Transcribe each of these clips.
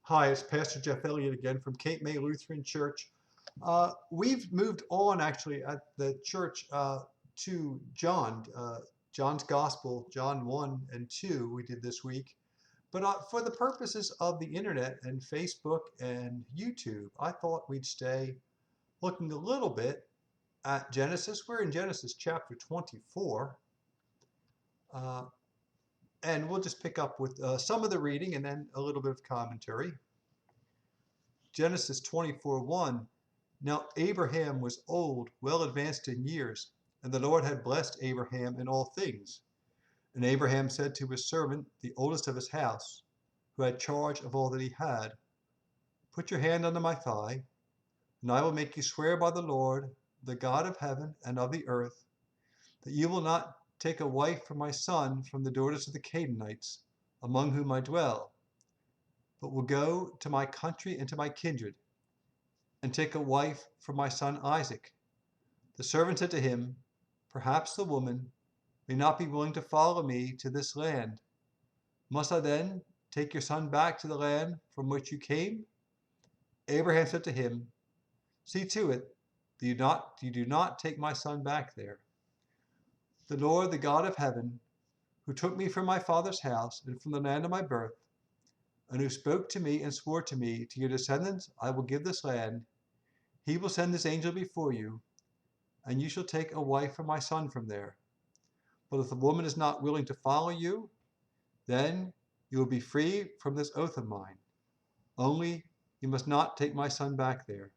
Hi, it's Pastor Jeff Elliott again from Cape May Lutheran Church. We've moved on actually at the church to John's Gospel, John 1 and 2, we did this week. But for the purposes of the internet and Facebook and YouTube, I thought we'd stay looking a little bit at Genesis. We're in Genesis chapter 24. Uh, and we'll just pick up with some of the reading and then a little bit of commentary. Genesis 24:1. Now Abraham was old, well advanced in years, and the Lord had blessed Abraham in all things. And Abraham said to his servant, the oldest of his house, who had charge of all that he had, Put your hand under my thigh, and I will make you swear by the Lord, the God of heaven and of the earth, that you will not take a wife for my son from the daughters of the Canaanites, among whom I dwell, but will go to my country and to my kindred, and take a wife for my son Isaac. The servant said to him, Perhaps the woman may not be willing to follow me to this land. Must I then take your son back to the land from which you came? Abraham said to him, See to it that you do not take my son back there. The Lord, the God of heaven, who took me from my father's house and from the land of my birth, and who spoke to me and swore to me, To your descendants I will give this land, he will send this angel before you, and you shall take a wife for my son from there. But if the woman is not willing to follow you, then you will be free from this oath of mine. Only you must not take my son back there.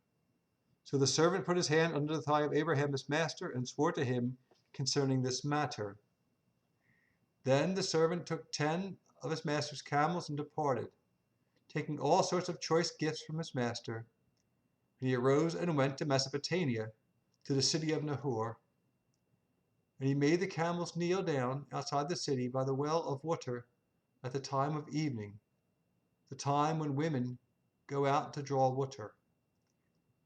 So the servant put his hand under the thigh of Abraham his master and swore to him concerning this matter. Then the servant took 10 of his master's camels and departed, taking all sorts of choice gifts from his master. And he arose and went to Mesopotamia, to the city of Nahor. And he made the camels kneel down outside the city by the well of water at the time of evening, the time when women go out to draw water.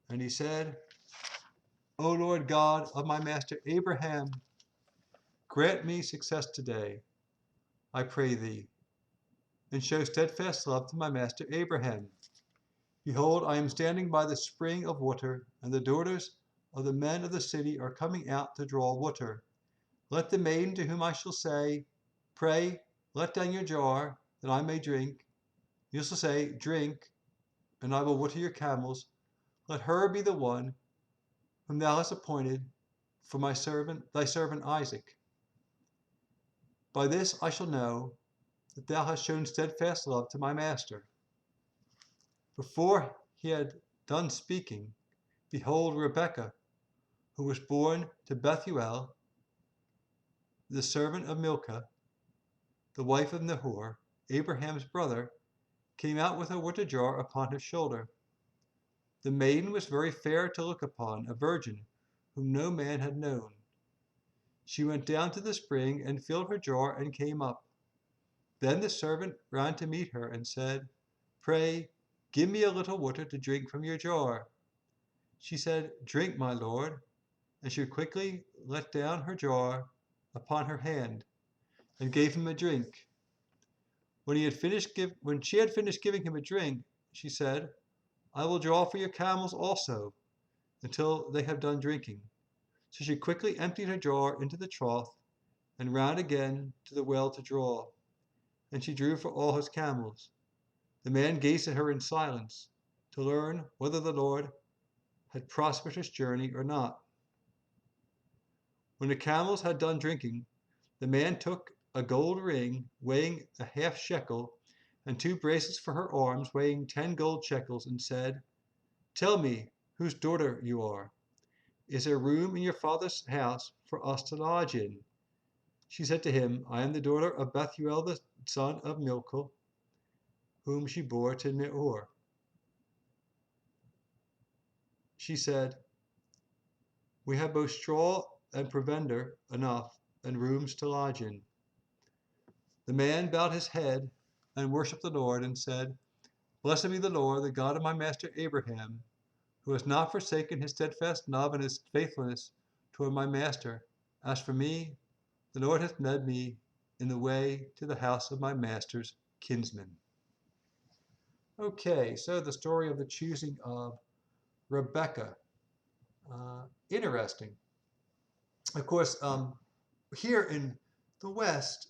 And he said, O Lord God of my master Abraham, grant me success today, I pray thee, and show steadfast love to my master Abraham. Behold, I am standing by the spring of water, and the daughters of the men of the city are coming out to draw water. Let the maiden to whom I shall say, Pray, let down your jar, that I may drink. You shall say, Drink, and I will water your camels. Let her be the one whom thou hast appointed for thy servant Isaac. By this I shall know that thou hast shown steadfast love to my master. Before he had done speaking, behold, Rebekah, who was born to Bethuel, the servant of Milcah, the wife of Nahor, Abraham's brother, came out with a water jar upon her shoulder. The maiden was very fair to look upon, a virgin, whom no man had known. She went down to the spring and filled her jar and came up. Then the servant ran to meet her and said, Pray, give me a little water to drink from your jar. She said, Drink, my lord, and she quickly let down her jar upon her hand and gave him a drink. When she had finished giving him a drink, she said, I will draw for your camels also, until they have done drinking. So she quickly emptied her jar into the trough and ran again to the well to draw. And she drew for all his camels. The man gazed at her in silence to learn whether the Lord had prospered his journey or not. When the camels had done drinking, the man took a gold ring weighing a half shekel and 2 bracelets for her arms weighing 10 gold shekels and said, Tell me whose daughter you are. Is there room in your father's house for us to lodge in? She said to him, I am the daughter of Bethuel the son of Milcah, whom she bore to Nahor. She said, We have both straw and provender enough and rooms to lodge in. The man bowed his head and worshipped the Lord and said, Blessed be the Lord, the God of my master Abraham, who has not forsaken his steadfast love and his faithfulness toward my master. As for me, the Lord hath led me in the way to the house of my master's kinsman. Okay, so the story of the choosing of Rebecca. Interesting. Of course, here in the West,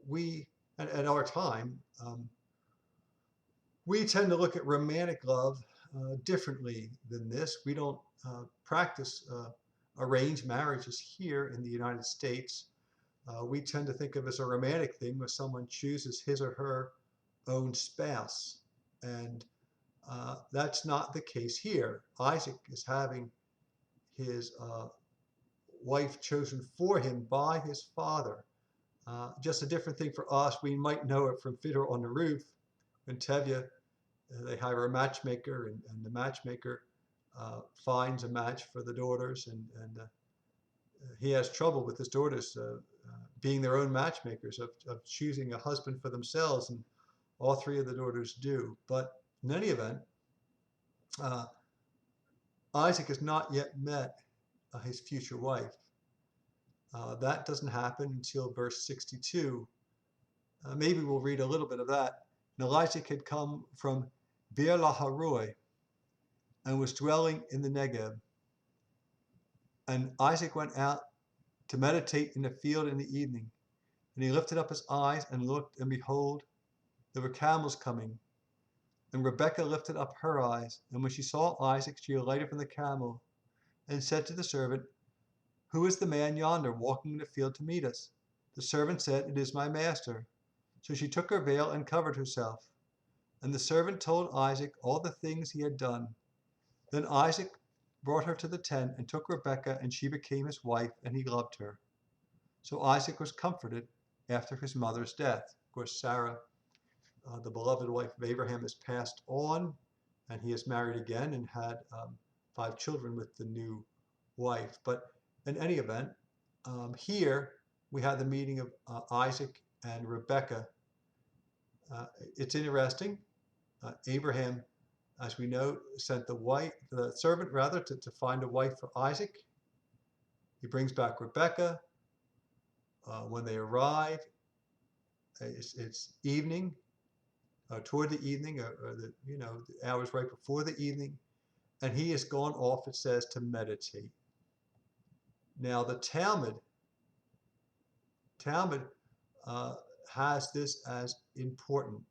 we, at our time, we tend to look at romantic love differently than this. We don't practice arranged marriages here in the United States. We tend to think of it as a romantic thing where someone chooses his or her own spouse. And that's not the case here. Isaac is having his wife chosen for him by his father. Just a different thing for us. We might know it from Fiddler on the Roof when Tevye, they hire a matchmaker, and the matchmaker finds a match for the daughters, and he has trouble with his daughters being their own matchmakers, of choosing a husband for themselves, and all three of the daughters do. But in any event, uh, Isaac has not yet met his future wife. That doesn't happen until verse 62. Maybe we'll read a little bit of that. Now Isaac had come from Beer Laharoi and was dwelling in the Negev. And Isaac went out to meditate in the field in the evening. And he lifted up his eyes and looked, and behold, there were camels coming. And Rebekah lifted up her eyes, and when she saw Isaac, she alighted from the camel and said to the servant, "Who is the man yonder walking in the field to meet us?" The servant said, "It is my master." So she took her veil and covered herself. And the servant told Isaac all the things he had done. Then Isaac brought her to the tent and took Rebekah, and she became his wife, and he loved her. So Isaac was comforted after his mother's death. Of course, Sarah, the beloved wife of Abraham, has passed on, and he has married again and had 5 children with the new wife. But in any event, here we have the meeting of Isaac and Rebekah. It's interesting. Abraham, as we know, sent the servant rather, to find a wife for Isaac. He brings back Rebekah. When they arrive, it's evening, toward the evening, or the hours right before the evening, and he has gone off, it says, to meditate. Now the Talmud has this as important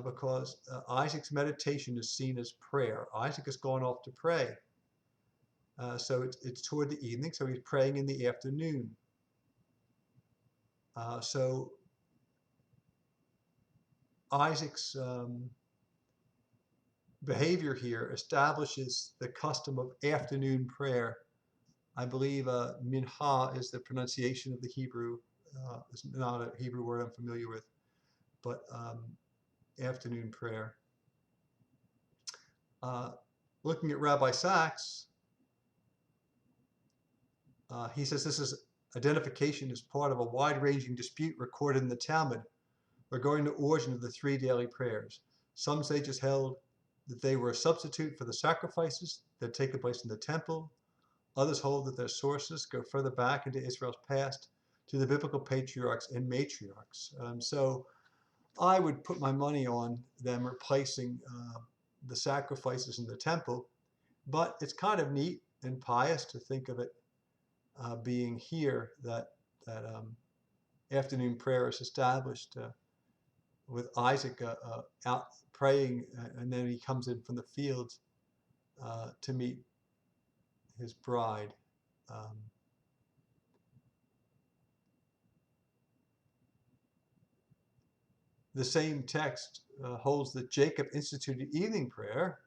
because Isaac's meditation is seen as prayer. Isaac has gone off to pray. So it's toward the evening, so he's praying in the afternoon. So Isaac's behavior here establishes the custom of afternoon prayer. I believe minha is the pronunciation of the Hebrew. It's not a Hebrew word I'm familiar with, but afternoon prayer. Looking at Rabbi Sachs, he says this is identification as part of a wide-ranging dispute recorded in the Talmud regarding the origin of the 3 daily prayers. Some sages held that they were a substitute for the sacrifices that had taken place in the temple. Others hold that their sources go further back into Israel's past to the biblical patriarchs and matriarchs. So I would put my money on them replacing the sacrifices in the temple, but it's kind of neat and pious to think of it being here that afternoon prayer is established with Isaac out praying, and then he comes in from the fields to meet his bride. The same text holds that Jacob instituted evening prayer.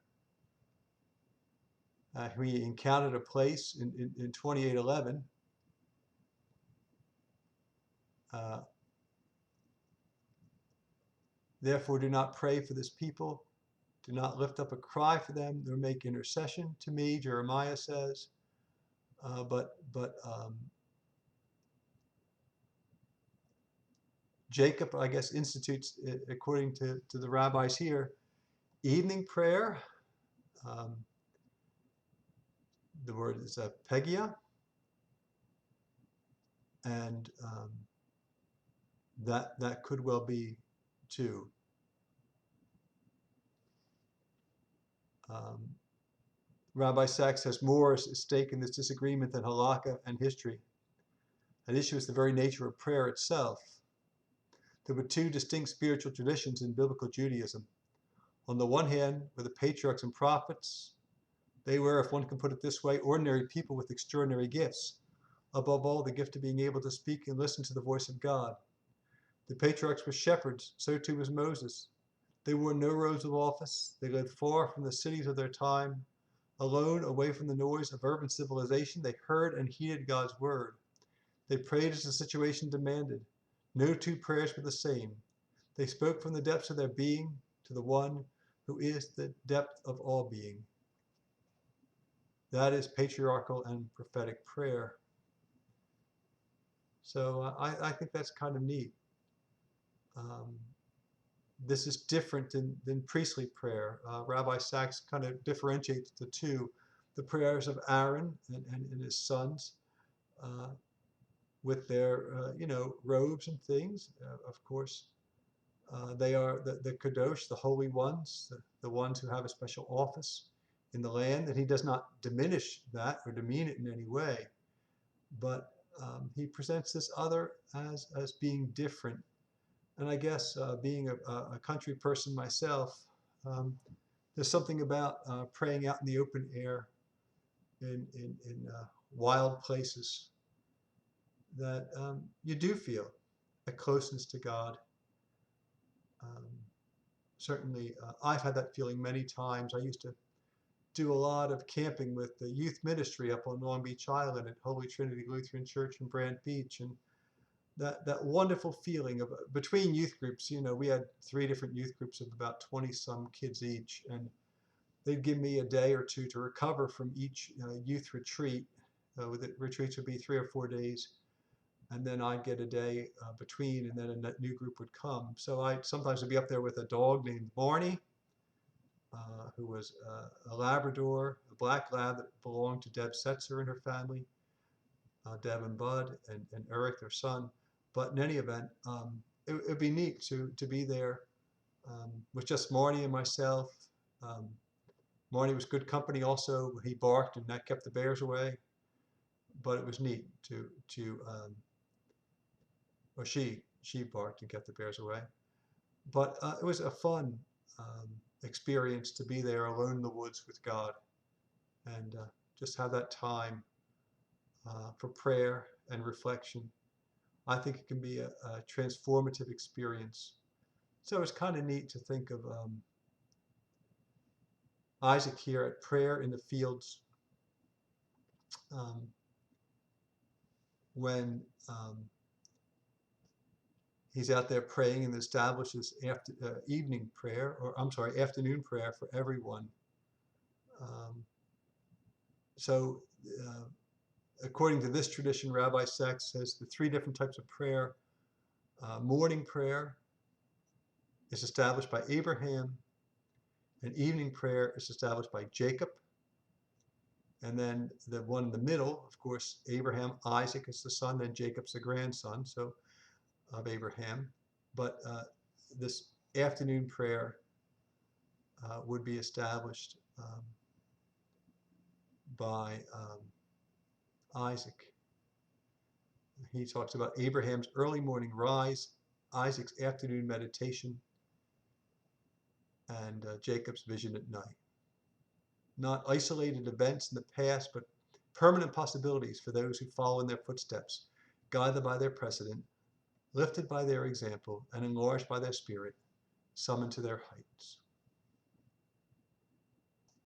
He encountered a place in 28:11. Therefore, do not pray for this people. Do not lift up a cry for them, nor make intercession to me, Jeremiah says. But Jacob, I guess, institutes, according to the rabbis here, evening prayer. The word is pegia, and that could well be too. Um, Rabbi Sachs has more at stake in this disagreement than halakha and history. An issue is the very nature of prayer itself. There were two distinct spiritual traditions in biblical Judaism. On the one hand were the patriarchs and prophets. They were, if one can put it this way, ordinary people with extraordinary gifts. Above all, the gift of being able to speak and listen to the voice of God. The patriarchs were shepherds, so too was Moses. They wore no robes of office. They lived far from the cities of their time. Alone, away from the noise of urban civilization, they heard and heeded God's word. They prayed as the situation demanded. No two prayers were the same. They spoke from the depths of their being to the one who is the depth of all being. That is patriarchal and prophetic prayer. So I think that's kind of neat. This is different than priestly prayer. Rabbi Sachs kind of differentiates the two. The prayers of Aaron and his sons with their, robes and things, of course. They are the Kadosh, the holy ones, the ones who have a special office in the land. And he does not diminish that or demean it in any way. But he presents this other as being different. And I guess being a country person myself, there's something about praying out in the open air in wild places that you do feel a closeness to God. Certainly, I've had that feeling many times. I used to do a lot of camping with the youth ministry up on Long Beach Island at Holy Trinity Lutheran Church in Brant Beach, and that wonderful feeling of between youth groups. We had 3 different youth groups of about 20 some kids each, and they'd give me a day or 2 to recover from each youth retreat. The retreats would be 3 or 4 days, and then I'd get a day between, and then a new group would come. So I sometimes would be up there with a dog named Barney, who was a Labrador, a black lab that belonged to Deb Setzer and her family, Deb and Bud, and Eric, their son. But in any event, it would be neat to be there with just Marty and myself. Marty was good company also. He barked, and that kept the bears away. But it was neat or she barked and kept the bears away. But it was a fun experience to be there alone in the woods with God, and just have that time for prayer and reflection. I think it can be a transformative experience. So it's kind of neat to think of Isaac here at prayer in the fields when he's out there praying and establishes evening prayer, or I'm sorry, afternoon prayer for everyone. So according to this tradition, Rabbi Sachs says the 3 different types of prayer. Morning prayer is established by Abraham, and evening prayer is established by Jacob. And then the one in the middle, of course, Abraham, Isaac is the son, then Jacob's the grandson of Abraham. But this afternoon prayer would be established by Isaac. He talks about Abraham's early morning rise, Isaac's afternoon meditation, and Jacob's vision at night. Not isolated events in the past, but permanent possibilities for those who follow in their footsteps, guided by their precedent, lifted by their example, and enlarged by their spirit, summoned to their heights.